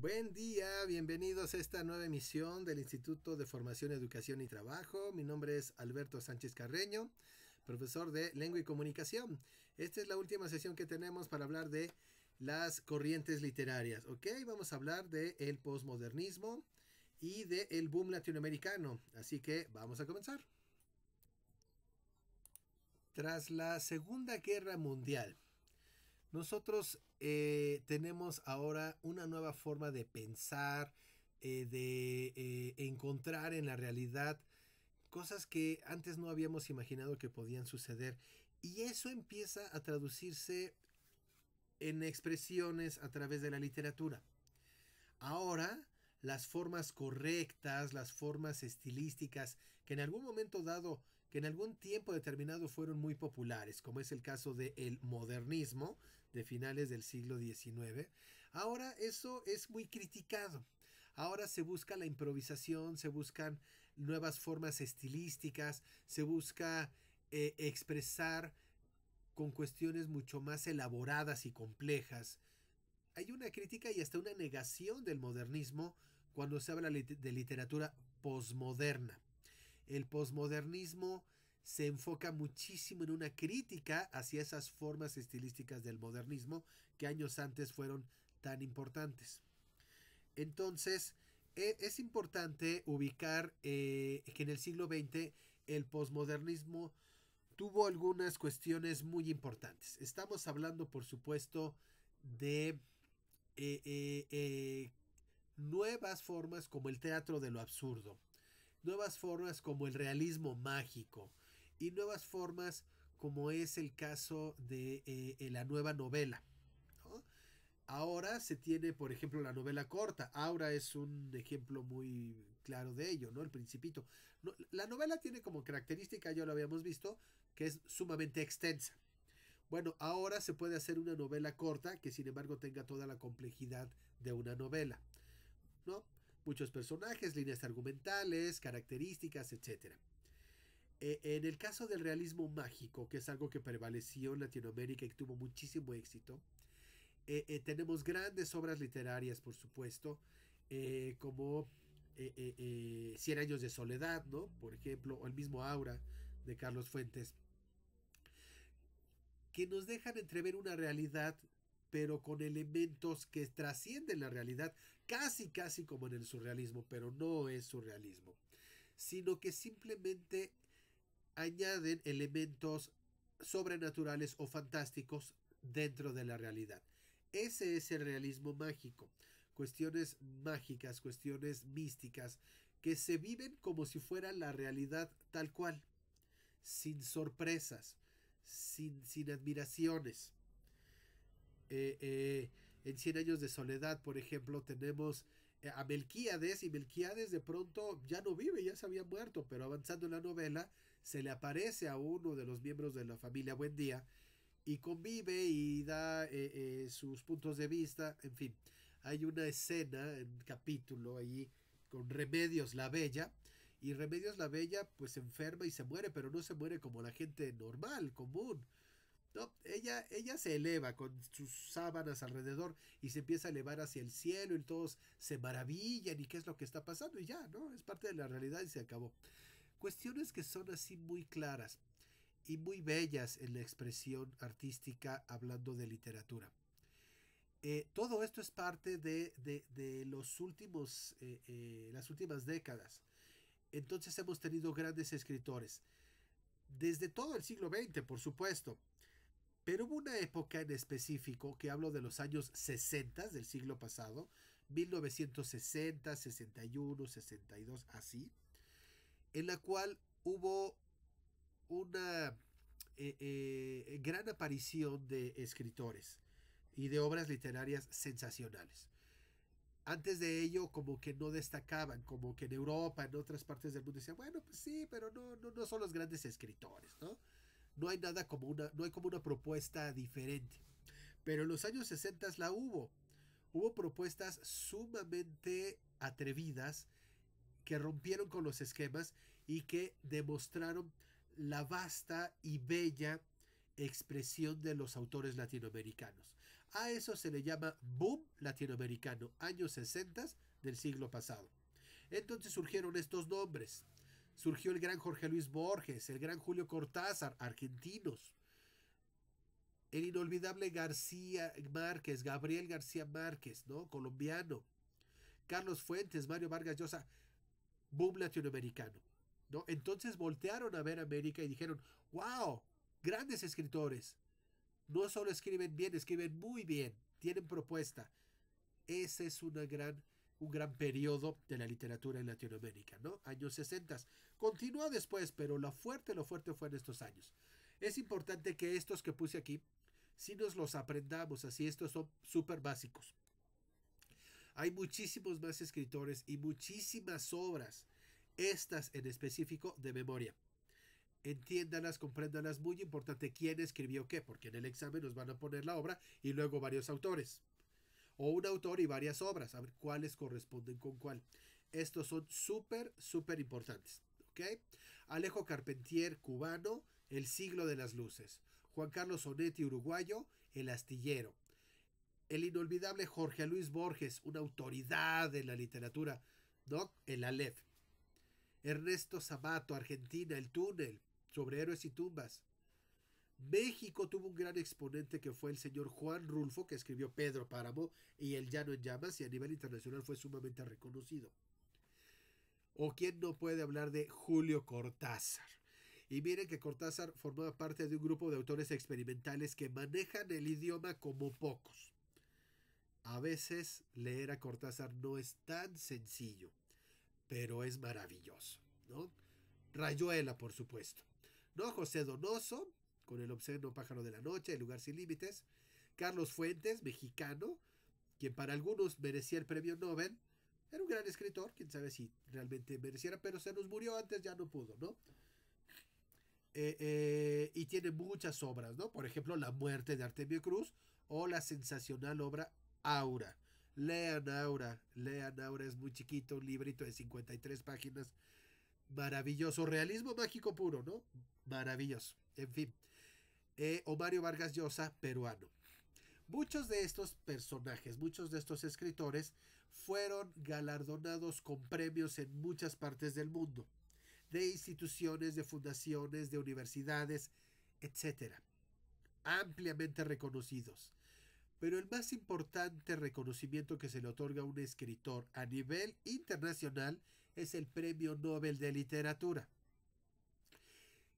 Buen día, bienvenidos a esta nueva emisión del Instituto de Formación, Educación y Trabajo. Mi nombre es Alberto Sánchez Carreño, profesor de Lengua y Comunicación. Esta es la última sesión que tenemos para hablar de las corrientes literarias. Ok, vamos a hablar del posmodernismo y del boom latinoamericano. Así que vamos a comenzar. Tras la Segunda Guerra Mundial, nosotros tenemos ahora una nueva forma de pensar, de encontrar en la realidad cosas que antes no habíamos imaginado que podían suceder. Y eso empieza a traducirse en expresiones a través de la literatura. Ahora, las formas correctas, las formas estilísticas, que en algún momento dado, que en algún tiempo determinado fueron muy populares, como es el caso del modernismo de finales del siglo XIX, ahora eso es muy criticado. Ahora se busca la improvisación, se buscan nuevas formas estilísticas, se busca expresar con cuestiones mucho más elaboradas y complejas. Hay una crítica y hasta una negación del modernismo cuando se habla de literatura posmoderna. El posmodernismo se enfoca muchísimo en una crítica hacia esas formas estilísticas del modernismo que años antes fueron tan importantes. Entonces, es importante ubicar que en el siglo XX el posmodernismo tuvo algunas cuestiones muy importantes. Estamos hablando, por supuesto, de eh, eh, eh, nuevas formas como el teatro de lo absurdo, nuevas formas como el realismo mágico y nuevas formas como es el caso de la nueva novela, ¿no? Ahora se tiene, por ejemplo, la novela corta. Aura es un ejemplo muy claro de ello, ¿no? El Principito. No, la novela tiene como característica, ya lo habíamos visto, que es sumamente extensa. Bueno, ahora se puede hacer una novela corta que sin embargo tenga toda la complejidad de una novela, ¿no? Muchos personajes, líneas argumentales, características, etcétera. En el caso del realismo mágico, que es algo que prevaleció en Latinoamérica y que tuvo muchísimo éxito, tenemos grandes obras literarias, por supuesto, como Cien años de soledad, ¿no? Por ejemplo, o el mismo Aura de Carlos Fuentes, que nos dejan entrever una realidad pero con elementos que trascienden la realidad, casi como en el surrealismo, pero no es surrealismo, sino que simplemente añaden elementos sobrenaturales o fantásticos dentro de la realidad. Ese es el realismo mágico, cuestiones mágicas, cuestiones místicas, que se viven como si fuera la realidad tal cual, sin sorpresas, sin admiraciones. En Cien años de soledad, por ejemplo, tenemos a Melquíades, y Melquíades de pronto ya no vive, ya se había muerto, pero avanzando en la novela se le aparece a uno de los miembros de la familia Buendía y convive y da sus puntos de vista, en fin. Hay una escena, un capítulo ahí con Remedios la Bella, y Remedios la Bella pues se enferma y se muere, pero no se muere como la gente normal, común. No, ella se eleva con sus sábanas alrededor y se empieza a elevar hacia el cielo y todos se maravillan y qué es lo que está pasando y ya, ¿no? Es parte de la realidad y se acabó. Cuestiones que son así muy claras y muy bellas en la expresión artística hablando de literatura. Todo esto es parte de los últimos, las últimas décadas. Entonces hemos tenido grandes escritores. Desde todo el siglo XX, por supuesto. Pero hubo una época en específico, que hablo de los años 60 del siglo pasado, 1960, 61, 62, así, en la cual hubo una gran aparición de escritores y de obras literarias sensacionales. Antes de ello, como que no destacaban, como que en Europa, en otras partes del mundo, decían, bueno, pues sí, pero no son los grandes escritores, ¿no? No hay nada como no hay como una propuesta diferente. Pero en los años 60 la hubo. Hubo propuestas sumamente atrevidas que rompieron con los esquemas y que demostraron la vasta y bella expresión de los autores latinoamericanos. A eso se le llama boom latinoamericano, años 60 del siglo pasado. Entonces surgieron estos nombres. Surgió el gran Jorge Luis Borges, el gran Julio Cortázar, argentinos. El inolvidable García Márquez, Gabriel García Márquez, ¿no? Colombiano. Carlos Fuentes, Mario Vargas Llosa, boom latinoamericano, ¿no? Entonces voltearon a ver América y dijeron, wow, grandes escritores. No solo escriben bien, escriben muy bien, tienen propuesta. Ese es un gran periodo de la literatura en Latinoamérica, ¿no? Años 60. Continuó después, pero lo fuerte fue en estos años. Es importante que estos que puse aquí, si nos los aprendamos, así estos son súper básicos. Hay muchísimos más escritores y muchísimas obras, estas en específico de memoria. Entiéndalas, compréndalas, muy importante quién escribió qué, porque en el examen nos van a poner la obra y luego varios autores. O un autor y varias obras, a ver cuáles corresponden con cuál. Estos son súper importantes. ¿Ok? Alejo Carpentier, cubano, El siglo de las luces. Juan Carlos Onetti, uruguayo, El astillero. El inolvidable Jorge Luis Borges, una autoridad en la literatura, ¿no? El Aleph. Ernesto Sabato, Argentina, El túnel, sobre héroes y tumbas. México tuvo un gran exponente que fue el señor Juan Rulfo, que escribió Pedro Páramo y El llano en llamas, y a nivel internacional fue sumamente reconocido. ¿O quién no puede hablar de Julio Cortázar? Y miren que Cortázar formaba parte de un grupo de autores experimentales que manejan el idioma como pocos. A veces leer a Cortázar no es tan sencillo, pero es maravilloso, ¿no? Rayuela, por supuesto, ¿no? José Donoso, con El obsceno pájaro de la noche, El lugar sin límites. Carlos Fuentes, mexicano, quien para algunos merecía el premio Nobel. Era un gran escritor, quién sabe si realmente mereciera, pero se nos murió antes, ya no pudo, ¿no? Y tiene muchas obras, ¿no? Por ejemplo, La muerte de Artemio Cruz o la sensacional obra Aura. Lean Aura, es muy chiquito, un librito de 53 páginas, maravilloso, realismo mágico puro, ¿no? Maravilloso, en fin. O Mario Vargas Llosa, peruano. Muchos de estos personajes, muchos de estos escritores fueron galardonados con premios en muchas partes del mundo, de instituciones, de fundaciones, de universidades, etcétera, ampliamente reconocidos. Pero el más importante reconocimiento que se le otorga a un escritor a nivel internacional es el Premio Nobel de Literatura,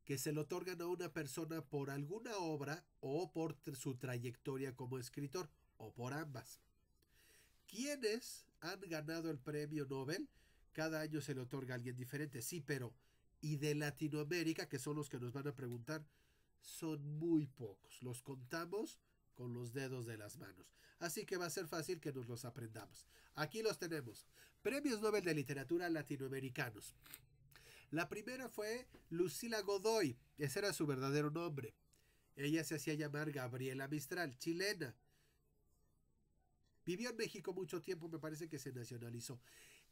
que se le otorgan a una persona por alguna obra o por su trayectoria como escritor, o por ambas. ¿Quiénes han ganado el Premio Nobel? Cada año se le otorga a alguien diferente, sí, pero y de Latinoamérica, que son los que nos van a preguntar, son muy pocos. Los contamos con los dedos de las manos. Así que va a ser fácil que nos los aprendamos. Aquí los tenemos. Premios Nobel de Literatura latinoamericanos. La primera fue Lucila Godoy. Ese era su verdadero nombre. Ella se hacía llamar Gabriela Mistral, chilena. Vivió en México mucho tiempo, me parece que se nacionalizó.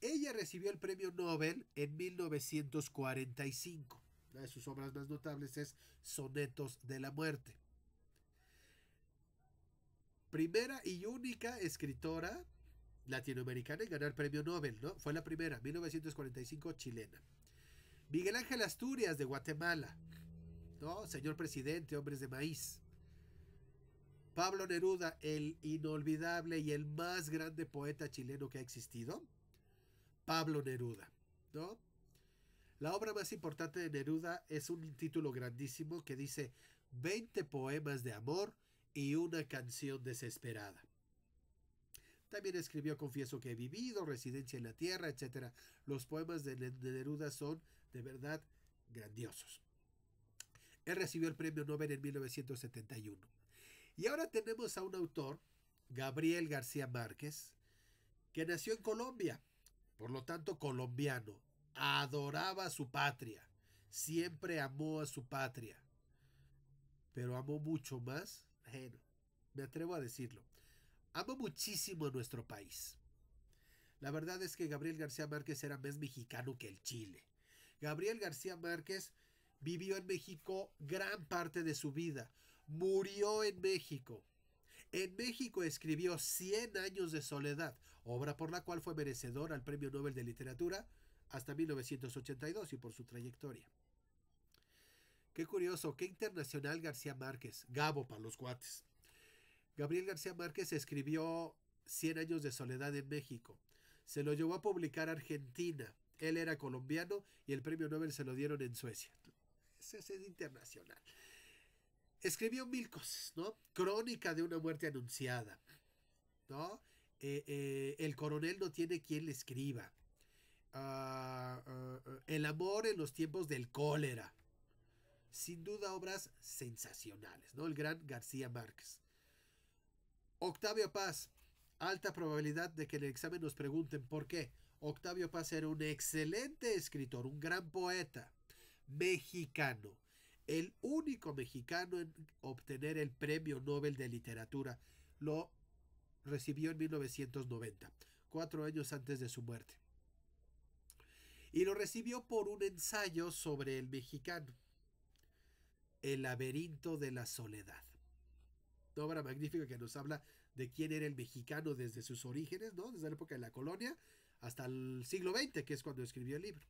Ella recibió el premio Nobel en 1945. Una de sus obras más notables es Sonetos de la Muerte. Primera y única escritora latinoamericana en ganar el premio Nobel, ¿no? Fue la primera, 1945, chilena. Miguel Ángel Asturias, de Guatemala, ¿no? Señor presidente, hombres de maíz. Pablo Neruda, el inolvidable y el más grande poeta chileno que ha existido. Pablo Neruda, ¿no? La obra más importante de Neruda es un título grandísimo que dice 20 poemas de amor y una canción desesperada. También escribió Confieso que he vivido, Residencia en la tierra, etc. Los poemas de Neruda son de verdad grandiosos. Él recibió el premio Nobel en 1971. Y ahora tenemos a un autor, Gabriel García Márquez, que nació en Colombia, por lo tanto colombiano, adoraba a su patria, siempre amó a su patria, pero amó mucho más, bueno, me atrevo a decirlo, amó muchísimo a nuestro país. La verdad es que Gabriel García Márquez era más mexicano que el Chile. Gabriel García Márquez vivió en México gran parte de su vida, murió en México. En México escribió Cien años de soledad, obra por la cual fue merecedor al Premio Nobel de Literatura hasta 1982 y por su trayectoria. Qué curioso, qué internacional García Márquez, Gabo para los cuates. Gabriel García Márquez escribió Cien años de soledad en México. Se lo llevó a publicar a Argentina. Él era colombiano y el premio Nobel se lo dieron en Suecia. Ese es internacional. Escribió mil cosas, ¿no? Crónica de una muerte anunciada, ¿no? El coronel no tiene quien le escriba. El amor en los tiempos del cólera. Sin duda obras sensacionales, ¿no? El gran García Márquez. Octavio Paz, alta probabilidad de que en el examen nos pregunten por qué. Octavio Paz era un excelente escritor, un gran poeta, mexicano, el único mexicano en obtener el Premio Nobel de Literatura. Lo recibió en 1990, 4 años antes de su muerte. Y lo recibió por un ensayo sobre el mexicano, El laberinto de la soledad. Una obra magnífica que nos habla de quién era el mexicano desde sus orígenes, ¿no? Desde la época de la colonia hasta el siglo XX, que es cuando escribió el libro.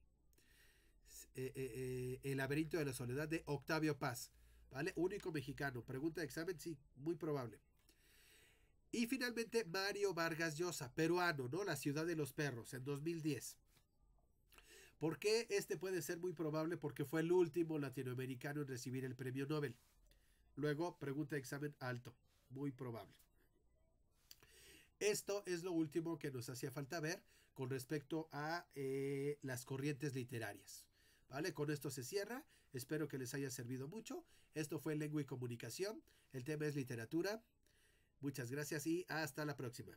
El laberinto de la soledad de Octavio Paz, ¿vale? Único mexicano. Pregunta de examen, sí, muy probable. Y finalmente Mario Vargas Llosa, peruano, ¿no? La ciudad de los perros, en 2010. ¿Por qué este puede ser muy probable? Porque fue el último latinoamericano en recibir el premio Nobel. Luego, pregunta de examen alto, muy probable. Esto es lo último que nos hacía falta ver con respecto a las corrientes literarias. ¿Vale? Con esto se cierra. Espero que les haya servido mucho. Esto fue Lengua y Comunicación. El tema es literatura. Muchas gracias y hasta la próxima.